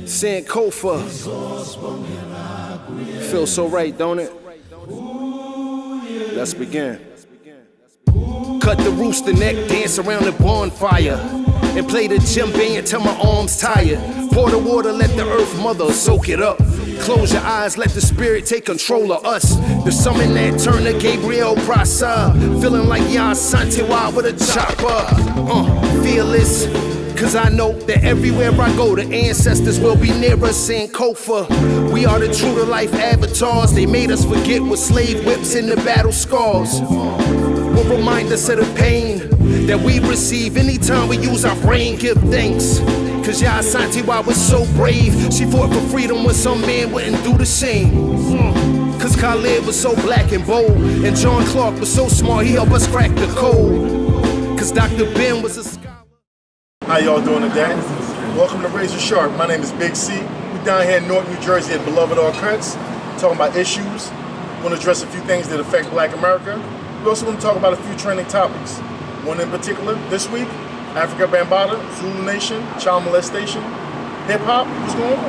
Sankofa. Feels so right, don't it? Let's begin. Cut the rooster neck, dance around the bonfire, and play the djembe until my arms tired. Pour the water, let the earth mother soak it up. Close your eyes, let the spirit take control of us. The summon that turn to Gabriel Prasa. Feeling like Yan Santiwa with a chopper. Fearless, cause I know that everywhere I go, the ancestors will be near us. Sankofa. We are the true to life avatars. They made us forget what slave whips in the battle scars will remind us of the pain that we receive anytime we use our brain. Give thanks, cause Yah Santiwa was so brave. She fought for freedom when some man wouldn't do the same. Cause Khalid was so black and bold, and John Clark was so smart, he helped us crack the code. Cause Dr. Ben was a scholar. How y'all doing today? Welcome to Razor Sharp. My name is Big C. We're down here in North New Jersey at Beloved All Cuts, talking about issues. We want to address a few things that affect Black America. We also want to talk about a few trending topics. One in particular, this week, Africa Bambaataa, Zulu Nation, child molestation, hip hop. What's going on?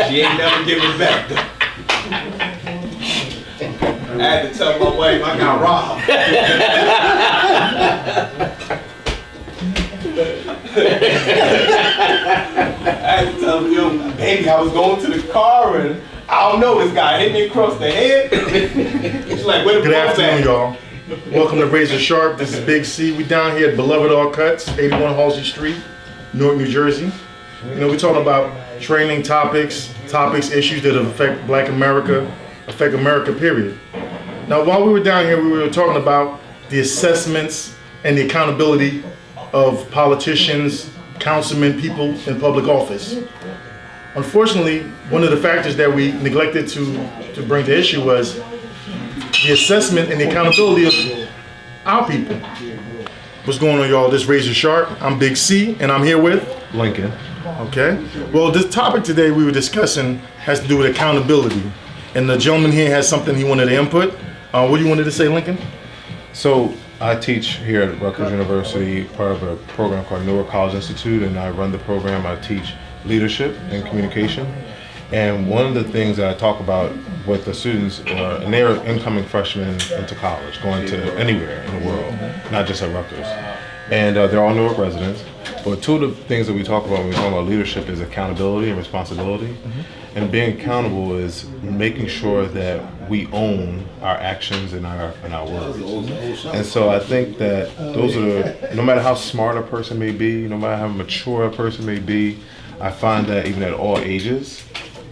She ain't never giving back. I had to tell my wife I got robbed. I had to tell him, yo, baby, I was going to the car and I don't know, this guy hit me across the head. She's like, where the Good afternoon, y'all. Welcome to Razor Sharp. This is Big C. We down here at Beloved All Cuts, 81 Halsey Street, Newark, New Jersey. You know, we're talking about training topics, issues that affect Black America, affect America, period. Now, while we were down here, we were talking about the assessments and the accountability of politicians, councilmen, people in public office. Unfortunately, one of the factors that we neglected to bring to issue was the assessment and the accountability of our people. What's going on, y'all? This is Razor Sharp. I'm Big C, and I'm here with Lincoln. Okay. Well, this topic today we were discussing has to do with accountability, and the gentleman here has something he wanted to input. What do you wanted to say, Lincoln? So I teach here at Rutgers University, part of a program called Newark College Institute, and I run the program. I teach leadership and communication. And one of the things that I talk about with the students, and they're incoming freshmen into college, going to anywhere in the world, not just at Rutgers. And they're all Newark residents. But two of the things that we talk about when we talk about leadership is accountability and responsibility. And being accountable is making sure that we own our actions and our words. And so I think that those are, no matter how smart a person may be, no matter how mature a person may be, I find that even at all ages,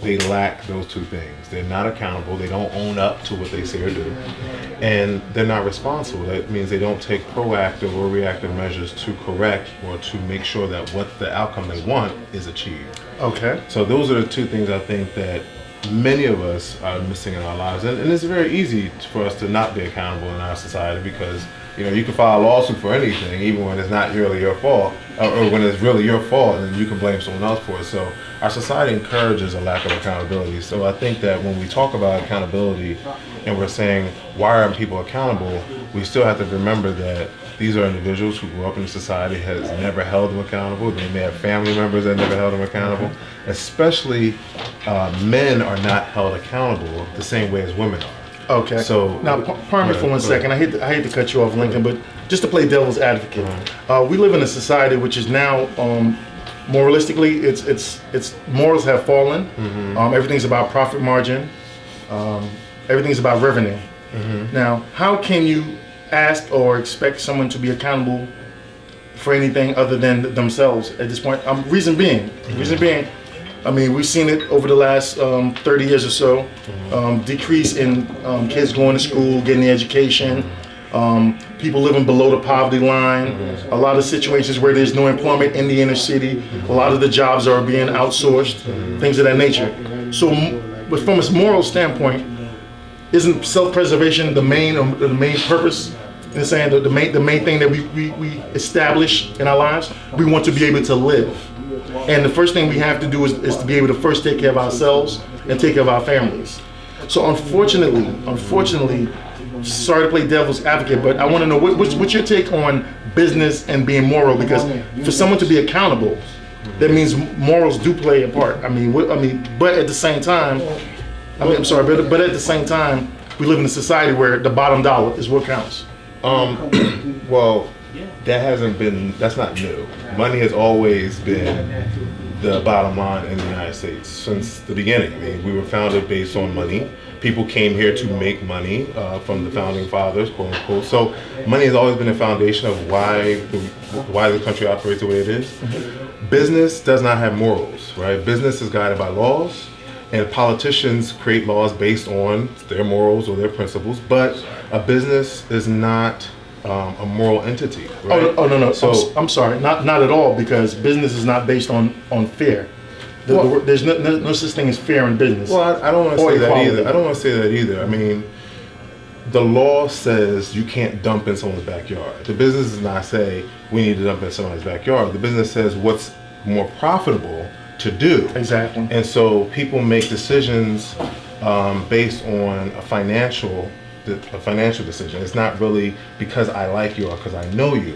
they lack those two things. They're not accountable, they don't own up to what they say or do, and they're not responsible. That means they don't take proactive or reactive measures to correct or to make sure that what the outcome they want is achieved. Okay. So those are the two things I think that many of us are missing in our lives. And it's very easy for us to not be accountable in our society because, you know, you can file a lawsuit for anything, even when it's not really your fault, or when it's really your fault, and then you can blame someone else for it. So our society encourages a lack of accountability. So I think that when we talk about accountability and we're saying, why aren't people accountable, we still have to remember that these are individuals who grew up in a society has never held them accountable. They may have family members that never held them accountable. Especially men are not held accountable the same way as women are. Okay. So now, pardon me for 1 second. I hate to cut you off, Lincoln, but just to play devil's advocate, we live in a society which is now, moralistically, its morals have fallen. Everything's about profit margin. Everything's about revenue. Now, how can you ask or expect someone to be accountable for anything other than themselves at this point? Reason being, I mean, we've seen it over the last 30 years or so, decrease in kids going to school, getting the education, people living below the poverty line, a lot of situations where there's no employment in the inner city, a lot of the jobs are being outsourced, things of that nature. So but from a moral standpoint, isn't self-preservation the main purpose? In saying the main thing that we establish in our lives, we want to be able to live. And the first thing we have to do is to be able to first take care of ourselves and take care of our families. So unfortunately, sorry to play devil's advocate, but I want to know what's your take on business and being moral? Because for someone to be accountable, that means morals do play a part. But at the same time, I'm sorry, but at the same time, we live in a society where the bottom dollar is what counts. Well, that's not new. Money has always been the bottom line in the United States since the beginning. I mean, we were founded based on money. People came here to make money from the founding fathers, quote unquote. So money has always been the foundation of why the country operates the way it is. Business does not have morals, right? Business is guided by laws, and politicians create laws based on their morals or their principles. But a business is not a moral entity, right? Oh no. So I'm sorry, not at all, because business is not based on fear. There's no such thing as fair in business. Well, I don't want to say that equality. either. I don't want to say that either. I mean, the law says you can't dump in someone's backyard. The business does not say we need to dump in someone's backyard. The business says what's more profitable to do. Exactly. And so people make decisions based on a financial decision. It's not really because I like you or because I know you.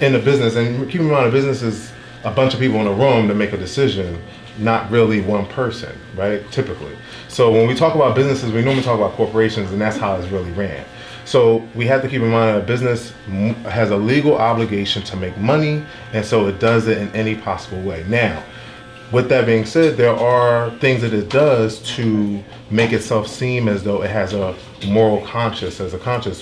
In a business, and keep in mind, a business is a bunch of people in a room to make a decision, not really one person, right? Typically. So when we talk about businesses, we normally talk about corporations, and that's how it's really ran. So we have to keep in mind that a business has a legal obligation to make money, and so it does it in any possible way. Now, with that being said, there are things that it does to make itself seem as though it has a moral conscience,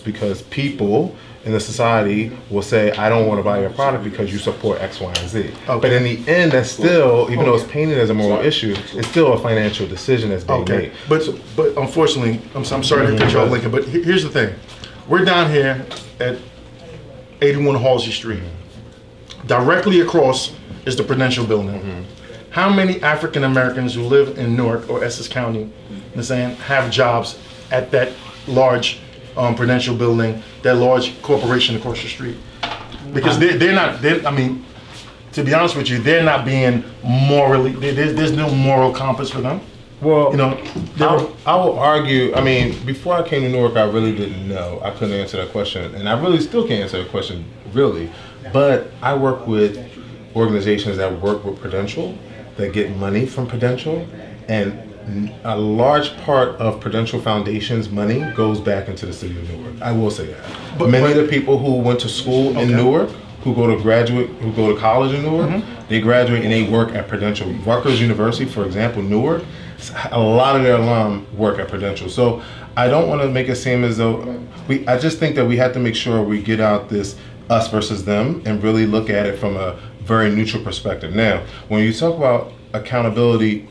because people in the society will say, I don't want to buy your product because you support X, Y, and Z. Okay. But in the end, that's still, even though it's painted as a moral issue, it's still a financial decision that's being made. But unfortunately, I'm sorry to cut you off, Lincoln, but here's the thing. We're down here at 81 Halsey Street. Directly across is the Prudential Building. How many African Americans who live in Newark or Essex County, you know what I'm saying, have jobs at that large Prudential Building, that large corporation across the street? Because to be honest with you, they're not being morally, there's no moral compass for them. Well, you know, I will argue, I mean, before I came to Newark, I really didn't know. I couldn't answer that question, and I really still can't answer that question, really. But I work with organizations that work with Prudential, that get money from Prudential, and a large part of Prudential Foundation's money goes back into the city of Newark. I will say that. But many of the people who went to school in Newark, who go to college in Newark, they graduate and they work at Prudential. Rutgers University, for example, Newark, a lot of their alum work at Prudential. So I don't want to make it seem as though I just think that we have to make sure we get out this us versus them and really look at it from a very neutral perspective. Now, when you talk about accountability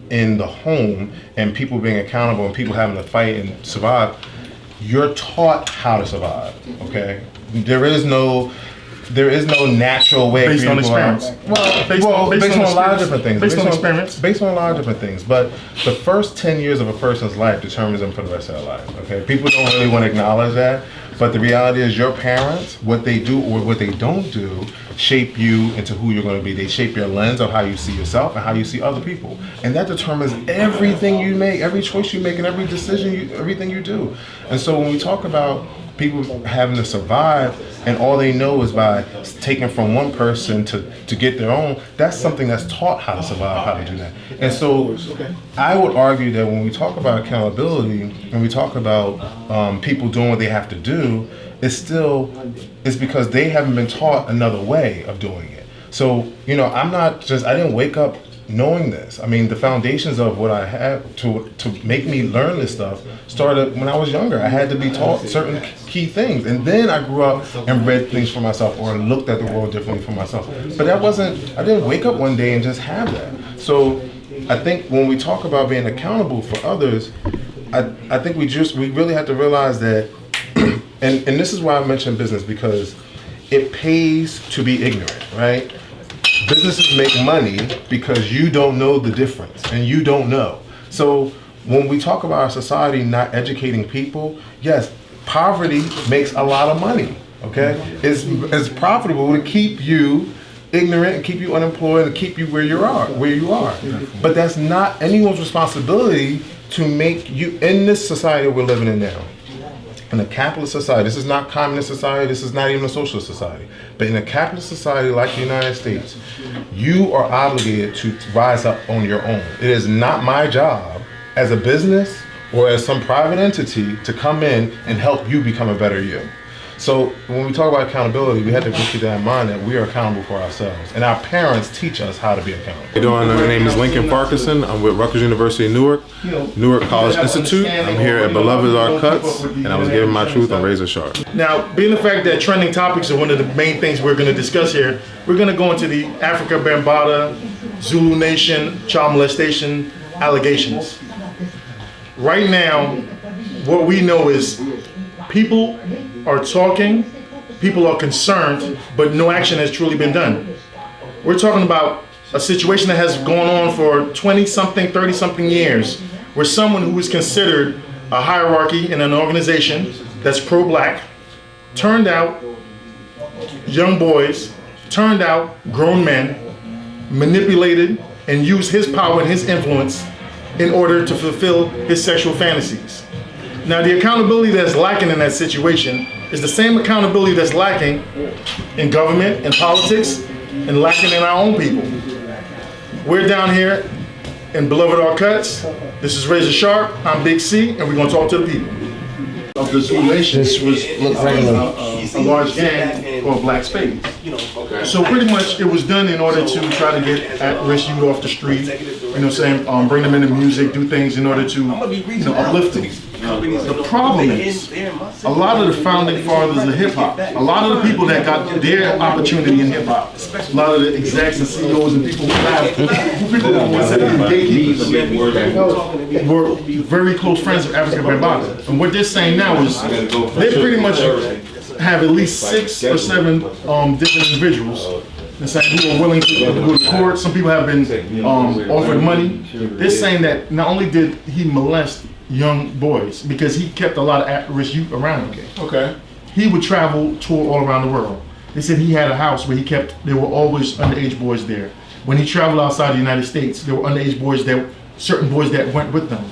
in the home and people being accountable and people having to fight and survive, you're taught how to survive, okay? There is no natural way based for you on to go experience. out. Based on a lot of different things. Based on experience. Based on a lot of different things. But the first 10 years of a person's life determines them for the rest of their life, okay? People don't really want to acknowledge that. But the reality is your parents, what they do or what they don't do, shape you into who you're going to be. They shape your lens of how you see yourself and how you see other people. And that determines everything you make, every choice you make, and every decision, everything you do. And so when we talk about people having to survive and all they know is by taking from one person to get their own, that's something that's taught how to survive, how to do that. And so I would argue that when we talk about accountability and we talk about people doing what they have to do, it's because they haven't been taught another way of doing it. So, I didn't wake up knowing this. I mean, the foundations of what I have to make me learn this stuff started when I was younger. I had to be taught certain key things. And then I grew up and read things for myself or looked at the world differently for myself. But I didn't wake up one day and just have that. So I think when we talk about being accountable for others, I think we really have to realize that, and this is why I mentioned business, because it pays to be ignorant, right? Businesses make money because you don't know the difference and you don't know. So when we talk about our society not educating people, yes, poverty makes a lot of money, okay? It's profitable to keep you ignorant and keep you unemployed and keep you where you are. But that's not anyone's responsibility to make you, in this society we're living in now, in a capitalist society, this is not communist society, this is not even a socialist society, but in a capitalist society like the United States, you are obligated to rise up on your own. It is not my job as a business or as some private entity to come in and help you become a better you. So when we talk about accountability, we have to keep that in mind that we are accountable for ourselves, and our parents teach us how to be accountable. How you doing? My name is Lincoln Farquharson. I'm with Rutgers University Newark, Newark College Institute. I'm here at Beloved Are Cuts, and I was giving my truth on Razor Sharp. Now, being the fact that trending topics are one of the main things we're going to discuss here, we're going to go into the Africa Bambaataa, Zulu Nation, child molestation allegations. Right now, what we know is people are talking, people are concerned, but no action has truly been done. We're talking about a situation that has gone on for 20-something, 30-something years, where someone who is considered a hierarchy in an organization that's pro-black turned out young boys, turned out grown men, manipulated and used his power and his influence in order to fulfill his sexual fantasies. Now, the accountability that's lacking in that situation is the same accountability that's lacking in government and politics and lacking in our own people. We're down here in Beloved Are Cuts. This is Razor Sharp. I'm Big C, and we're going to talk to the people. Of the Zulu Nation, this looked like a large gang called Black Spades. So pretty much it was done in order to try to get at-risk youth off the street, you know what I'm saying, bring them into music, do things in order to, uplift them. The problem is, a lot of the founding fathers of hip-hop, a lot of the people that got their opportunity in hip-hop, a lot of the execs and CEOs and people who were gatekeepers, were very close friends of Africa Bambaataa. And what they're saying now is, they pretty much have at least 6 or 7 different individuals who are willing to go to court. Some people have been offered money. They're saying that not only did he molest young boys, because he kept a lot of at-risk youth around him. Okay. He would travel, tour all around the world. They said he had a house where he kept, there were always underage boys there. When he traveled outside the United States, there were underage boys there, certain boys that went with them.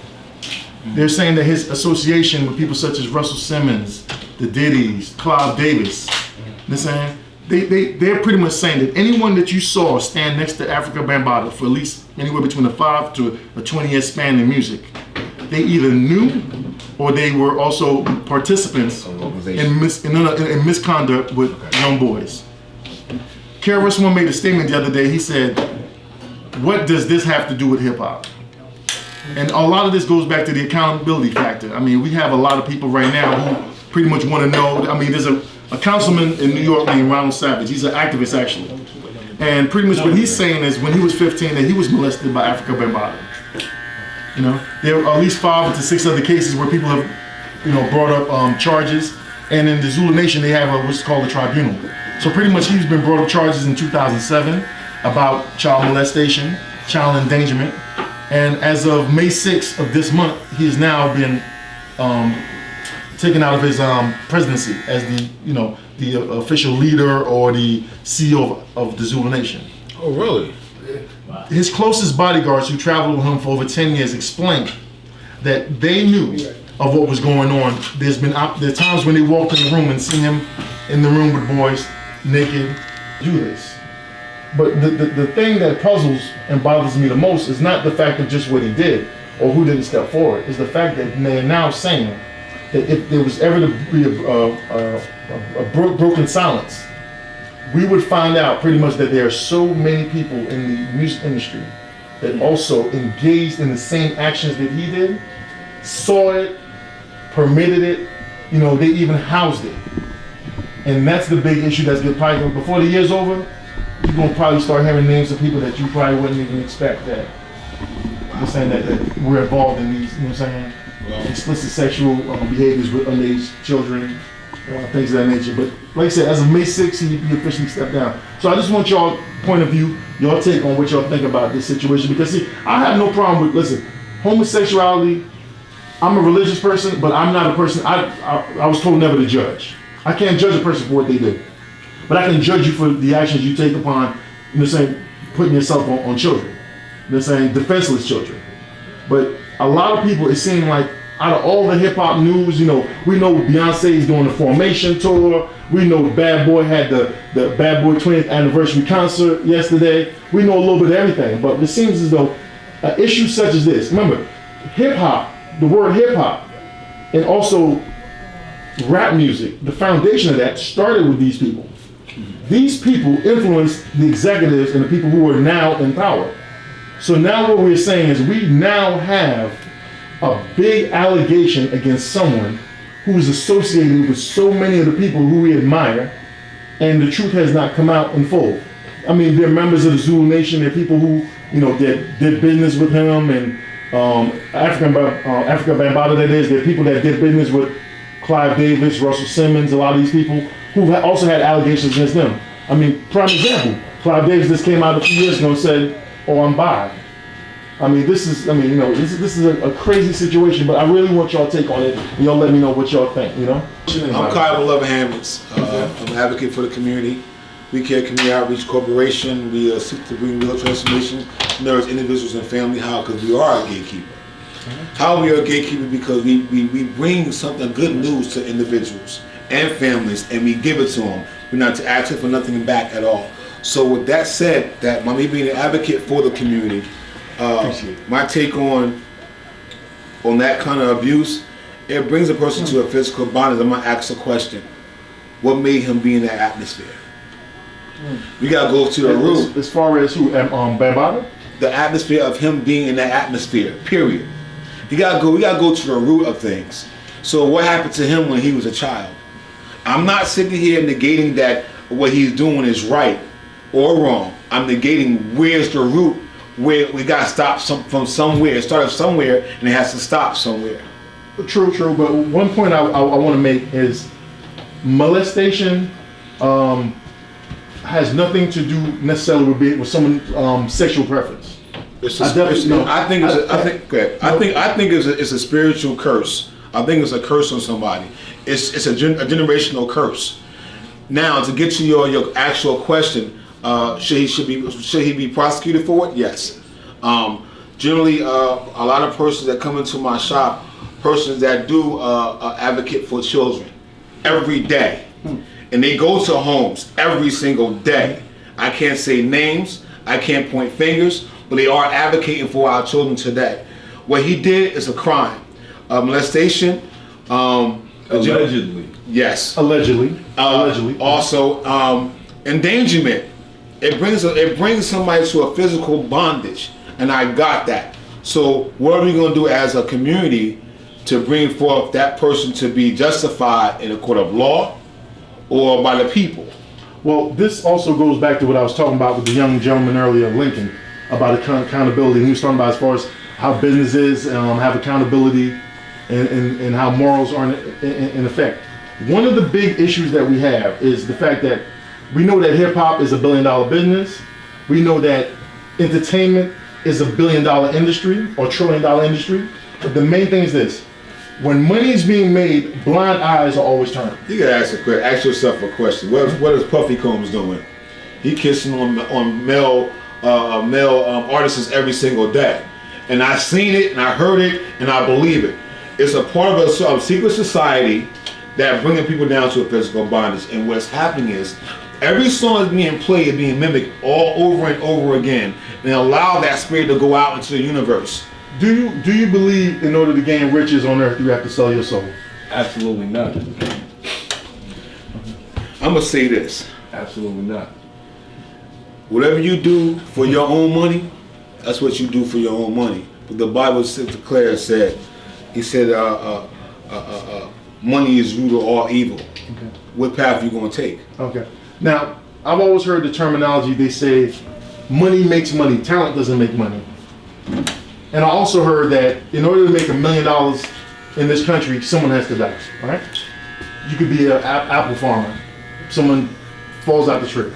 They're saying that his association with people such as Russell Simmons, the Diddy's, Clive Davis, they're saying, they're pretty much saying that anyone that you saw stand next to Africa Bambaataa for at least anywhere between a 5 to a 20-year span in music, they either knew or they were also participants in misconduct with young boys. KRS-One made a statement the other day. He said, "What does this have to do with hip hop?" And a lot of this goes back to the accountability factor. I mean, we have a lot of people right now who pretty much want to know. I mean, there's a councilman in New York named Ronald Savage. He's an activist, actually. And pretty much what he's saying is when he was 15 that he was molested by Africa Bambaataa. You know, there are at least 5 to 6 other cases where people have, brought up charges. And in the Zulu Nation, they have what's called a tribunal. So pretty much he's been brought up charges in 2007 about child molestation, child endangerment. And as of May 6th of this month, he has now been taken out of his presidency as the official leader or the CEO of the Zulu Nation. Oh, really? His closest bodyguards who traveled with him for over 10 years explained that they knew of what was going on. There are times when they walked in the room and seen him in the room with boys, naked, do this. But the thing that puzzles and bothers me the most is not the fact of just what he did or who didn't step forward. It's the fact that they're now saying that if there was ever to be a broken silence, we would find out pretty much that there are so many people in the music industry that also engaged in the same actions that he did, saw it, permitted it, they even housed it. And that's the big issue that's going to before the year's over, you're going to probably start hearing names of people that you probably wouldn't even expect that. You're saying that we're involved in these, explicit sexual behaviors with underage children, things of that nature. But like I said, as of May 6th, he officially stepped down. So I just want y'all point of view, y'all take on what y'all think about this situation. Because see, I have no problem with, homosexuality, I'm a religious person, but I'm not a person, I was told never to judge. I can't judge a person for what they do. But I can judge you for the actions you take upon, putting yourself on children. Defenseless children. But a lot of people, it seems like out of all the hip hop news, you know, we know Beyonce's doing the Formation tour. We know Bad Boy had the Bad Boy 20th anniversary concert yesterday. We know a little bit of everything, but it seems as though an issue such as this, remember, hip hop, the word hip hop, and also rap music, the foundation of that started with these people. These people influenced the executives and the people who are now in power. So now what we're saying is we now have a big allegation against someone who is associated with so many of the people who we admire, and the truth has not come out in full. I mean, they're members of the Zulu Nation. They're people who, you know, that did business with him, and Africa Bambaataa, that is. They're people that did business with Clive Davis, Russell Simmons, a lot of these people who also had allegations against them. I mean, prime example, Clive Davis just came out a few years ago and said, "Oh, I'm bi." I mean, this is a crazy situation, but I really want y'all take on it, and y'all let me know what y'all think, you know? I'm Kyle Beloved-Hammonds. I'm an advocate for the community. We Care Community Outreach Corporation. We seek to bring real transformation to as individuals and family. How? Because we are a gatekeeper. How we are a gatekeeper? Because we bring something good news to individuals and families, and we give it to them. We're not asking for nothing back at all. So with that said, that me being an advocate for the community, my take on that kind of abuse, it brings a person to a physical bondage. I'm gonna ask a question: what made him be in that atmosphere? We gotta go to the root. As far as who, Bambaataa? The atmosphere of him being in that atmosphere. Period. We gotta go to the root of things. So what happened to him when he was a child? I'm not sitting here negating that what he's doing is right or wrong. I'm negating where's the root. Where we gotta stop from somewhere. It started somewhere, and it has to stop somewhere. True. But one point I want to make is molestation has nothing to do necessarily with someone's sexual preference. I think it's a spiritual curse. I think it's a curse on somebody. It's a generational curse. Now, to get to your actual question. Should he be prosecuted for it? Yes. Generally, a lot of persons that come into my shop, persons that do advocate for children every day, and they go to homes every single day. I can't say names, I can't point fingers, but they are advocating for our children today. What he did is a crime, molestation. Allegedly. Yes. Allegedly. Also, endangerment. It brings somebody to a physical bondage, and I got that. So what are we going to do as a community to bring forth that person to be justified in a court of law or by the people? Well, this also goes back to what I was talking about with the young gentleman earlier, Lincoln, about accountability. He was talking about as far as how businesses have accountability and how morals are in effect. One of the big issues that we have is the fact that we know that hip hop is $1 billion business. We know that entertainment is $1 billion industry or $1 trillion industry. But the main thing is this: when money is being made, blind eyes are always turned. You gotta ask yourself a question. What is Puffy Combs doing? He kissing on male artists every single day, and I seen it and I heard it and I believe it. It's a part of a secret society that bringing people down to a physical bondage. And what's happening is, every song is being played and being mimicked all over and over again, and allow that spirit to go out into the universe. Do you believe in order to gain riches on earth, you have to sell your soul? Absolutely not. I'm gonna say this. Absolutely not. Whatever you do for your own money, that's what you do for your own money. But the Bible said, he said, money is root of all evil. Okay. What path are you gonna take? Okay. Now, I've always heard the terminology, they say, money makes money, talent doesn't make money. And I also heard that in order to make $1 million in this country, someone has to die, all right? You could be an apple farmer. Someone falls out the tree.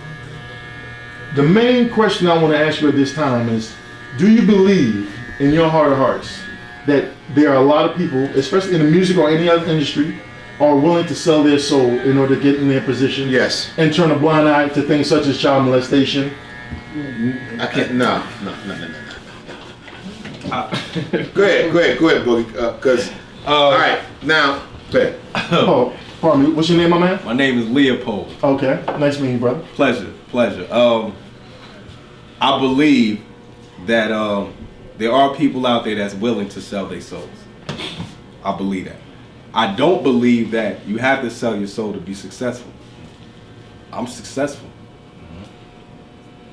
The main question I want to ask you at this time is, do you believe in your heart of hearts that there are a lot of people, especially in the music or any other industry, are willing to sell their soul in order to get in their position? Yes. And turn a blind eye to things such as child molestation? I can't. No. Go ahead, Boogie. Because All right, now, bet. Oh, pardon me. What's your name, my man? My name is Leopold. Okay. Nice meeting you, brother. Pleasure. I believe that there are people out there that's willing to sell their souls. I believe that. I don't believe that you have to sell your soul to be successful. I'm successful.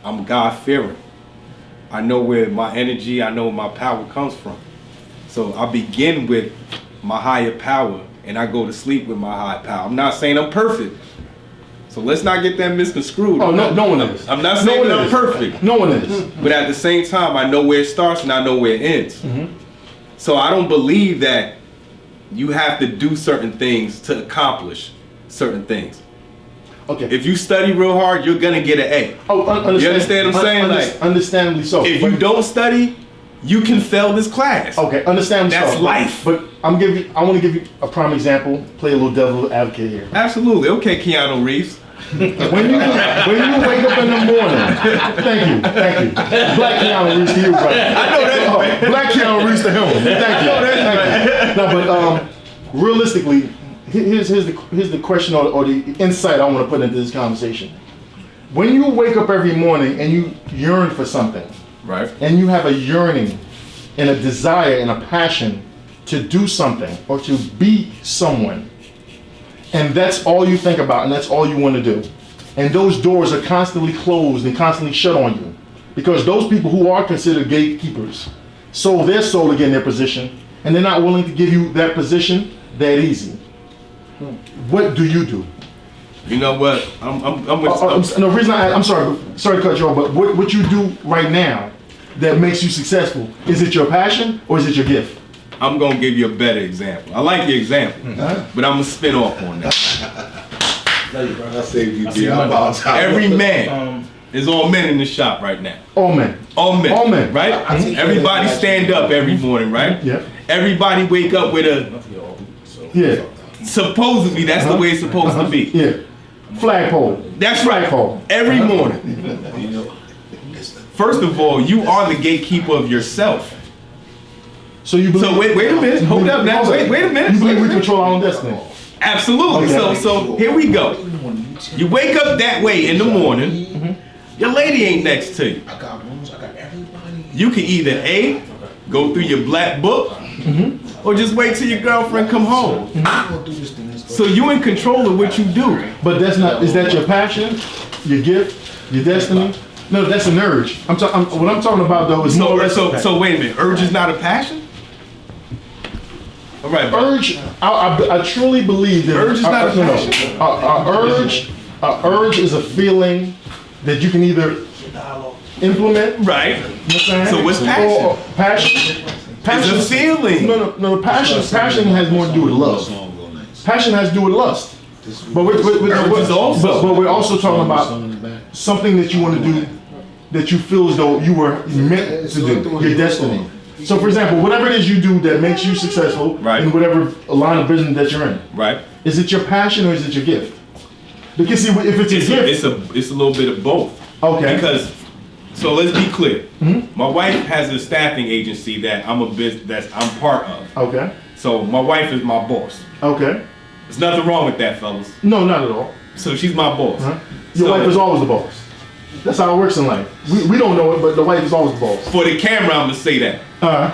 I'm God-fearing. I know where my energy, I know where my power comes from. So I begin with my higher power and I go to sleep with my higher power. I'm not saying I'm perfect. So let's not get that misconstrued. Oh, no one is. I'm not saying that I'm perfect. No one is. But at the same time, I know where it starts and I know where it ends. So I don't believe that you have to do certain things to accomplish certain things. Okay. If you study real hard, you're gonna get an A. Oh, You understand what I'm saying? Like, understandably so. if you don't study, you can fail this class. Okay, understandably so. That's life. But I want to give you a prime example. Play a little devil advocate here. Absolutely. Okay, Keanu Reeves. When you wake up in the morning, thank you. Black Keanu Reeves to you, brother. I know that. Black Keanu Reeves to him. Thank you. No, but realistically, here's the question or the insight I want to put into this conversation. When you wake up every morning and you yearn for something, Right. and you have a yearning and a desire and a passion to do something or to be someone, and that's all you think about and that's all you want to do, and those doors are constantly closed and constantly shut on you because those people who are considered gatekeepers sold their soul to get in their position and they're not willing to give you that position that easy. What do you do? You know what? I'm with No, reason I'm sorry to cut you off, but what you do right now that makes you successful, is it your passion or is it your gift? I'm gonna give you a better example. I like your example, but I'm gonna spin off on that. I saved you, D. I apologize. Every man is all men in the shop right now. All men. All men. All men. Right? Everybody stand up every morning, right? Yeah. Everybody wake up with a, Yeah. supposedly that's the way it's supposed to be. Yeah. Flagpole. That's right. Flagpole. Every morning. First of all, you are the gatekeeper of yourself. So you believe? So wait a minute. Hold up now. Wait a minute. You believe Wait a we minute. control our own destiny? Absolutely. Okay. So here we go. You wake up that way in the morning. Your lady ain't next to you. I got rooms, I got everybody. You can either A, go through your black book, or just wait till your girlfriend come home. So you in control of what you do. But that's not. Is that your passion, your gift, your destiny? No, that's an urge. What I'm talking about though is more or less. So wait a minute. Urge is not a passion? All right, bro. Urge. I truly believe that Urge is not a passion. Urge is a feeling that you can either implement. Right. You know what I'm saying? So what's passion? Or passion. Passion It's a feeling. No. Passion has more to do with love. Passion has to do with lust. But we're also talking about something that you want to do that you feel as though you were meant to do, your destiny. So for example, whatever it is you do that makes you successful Right. in whatever line of business that you're in, Right. is it your passion or is it your gift? Because see, if it's a gift, It's a little bit of both. okay. Because, so let's be clear. My wife has a staffing agency that I'm part of. Okay. So my wife is my boss. Okay. There's nothing wrong with that, fellas. No, not at all. So she's my boss. Your So, wife is always the boss. That's how it works in life. We don't know it, but the wife is always the boss. For the camera, I'm gonna say that.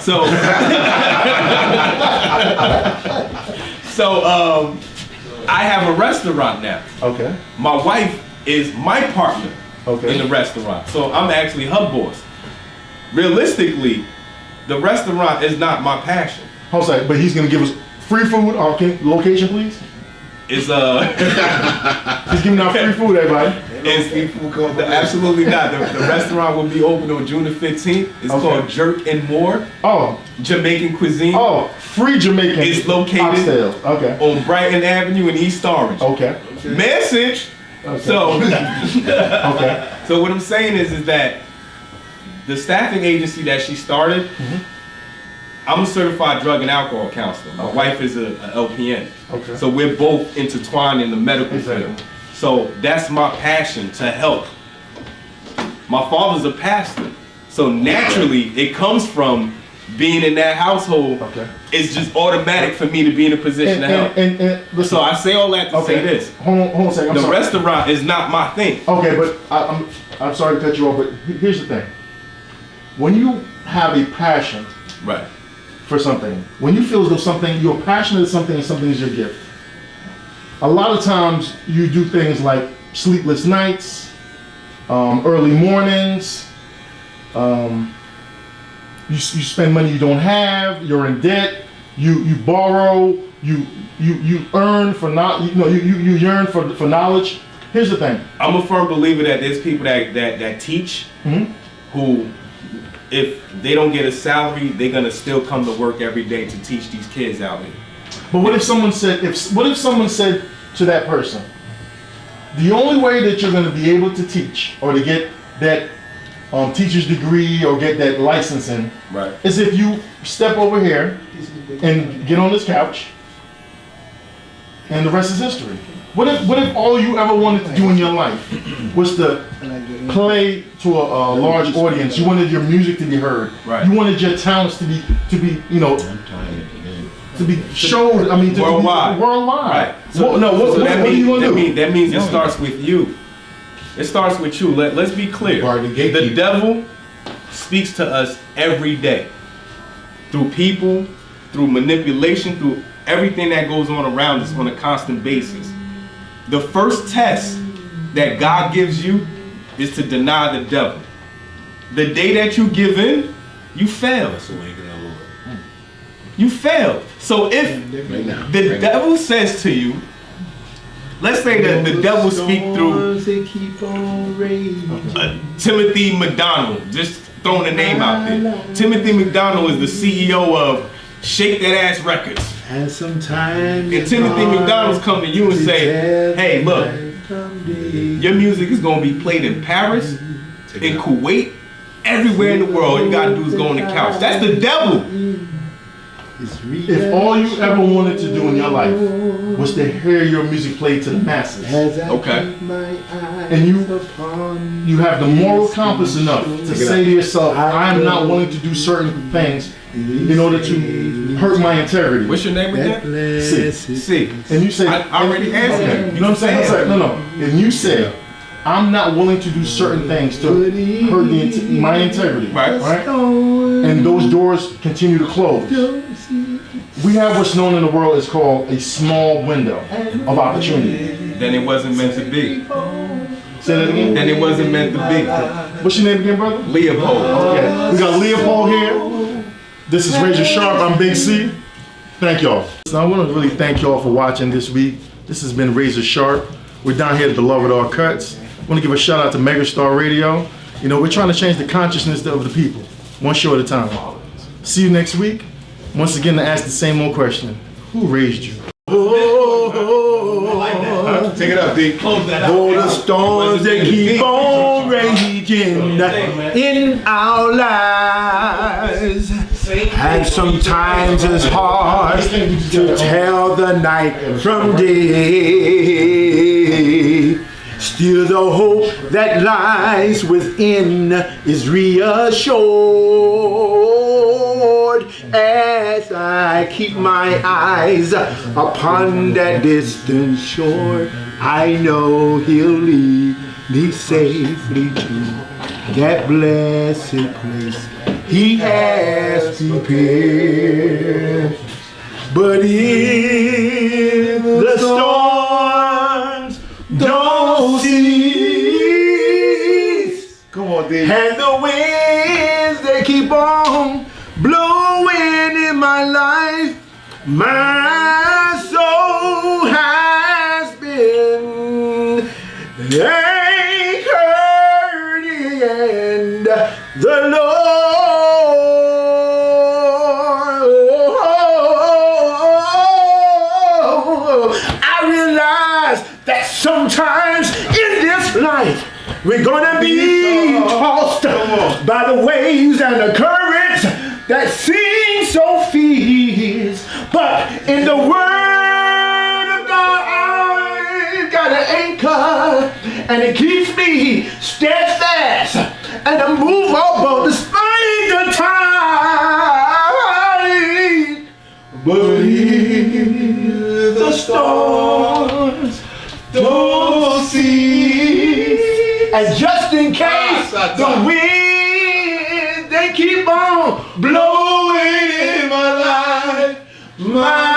So, I have a restaurant now. Okay. My wife is my partner Okay. in the restaurant. So I'm actually her boss. Realistically, the restaurant is not my passion. Hold on, but he's gonna give us free food. Okay, location, please. It's He's giving out free food, everybody. absolutely not. The restaurant will be open on June the 15th. It's Okay. called Jerk and More Oh, Jamaican Cuisine free Jamaican. It's located- oxtail. Okay. on Brighton Avenue in East Orange. Okay. Message. Okay. So, Okay. so what I'm saying is that the staffing agency that she started, I'm a certified drug and alcohol counselor. My wife is a LPN. Okay. So we're both intertwined in the medical Exactly. field. So that's my passion, to help. My father's a pastor. So naturally, it comes from being in that household, it's just automatic for me to be in a position to help. Listen, so I say all that to say this. Hold on a second. The restaurant is not my thing. Okay, but I'm sorry to cut you off, but here's the thing. When you have a passion for something, when you feel as though you're passionate at something and something is your gift, a lot of times you do things like sleepless nights, early mornings, you spend money you don't have, you're in debt, you borrow, you earn for you yearn for knowledge. Here's the thing. I'm a firm believer that there's people that teach who, if they don't get a salary, they're gonna still come to work every day to teach these kids out here. But what if someone said to that person, the only way that you're gonna be able to teach or to get that teacher's degree or get that licensing is if you step over here and get on this couch and the rest is history. What if all you ever wanted to do in your life was to play to a large audience? You wanted your music to be heard. You wanted your talents to be showed. I mean, worldwide. Worldwide. So, what do you want to do? That means it starts with you. It starts with you. Let's be clear. The devil speaks to us every day through people, through manipulation, through everything that goes on around us on a constant basis. The first test that God gives you is to deny the devil. The day that you give in, you fail. You fail. So if the devil says to you, let's say that the devil speak through Timothy McDonald, just throwing a name out there. Timothy McDonald is the CEO of Shake That Ass Records. And Timothy McDonald's come to you and say, hey, look, your music is going to be played in Paris, in Kuwait, everywhere in the world. All you got to do is go on the couch. That's the devil. If all you ever wanted to do in your life was to hear your music played to the masses, and you have the moral compass enough to say to yourself, I'm not willing to do certain things in order to hurt my integrity. What's your name again? C. And you say, I already answered. You know what I'm saying? No. And you say, I'm not willing to do certain things to hurt my integrity. Right? And those doors continue to close. We have what's known in the world is called a small window of opportunity. Then it wasn't meant to be. Say that again? Then it wasn't meant to be. What's your name again, brother? Leopold. Okay. We got Leopold here. This is Razor Sharp. I'm Big C. Thank y'all. So I want to really thank y'all for watching this week. This has been Razor Sharp. We're down here at the Love It All Cuts. I want to give a shout out to Megastar Radio. You know, we're trying to change the consciousness of the people, one show at a time. See you next week. Once again, to ask the same old question: who raised you? Take it up, D. Though the storms they keep on raging in our lives, and sometimes it's hard to tell the night from day. Still the hope that lies within is reassured as I keep my eyes upon that distant shore. I know he'll lead me safely to that blessed place he has prepared. But if the storms don't cease, Come on, Dave. and the winds they keep on blowing in my life, my soul has been anchored in the Lord. I realize that sometimes in this life we're gonna be tossed by the waves and the currents that seem so fierce. But in the Word of God, I've got an anchor, and it keeps me steadfast, and I move up despite the time. And just in case the wind, they keep on blowing in my life. My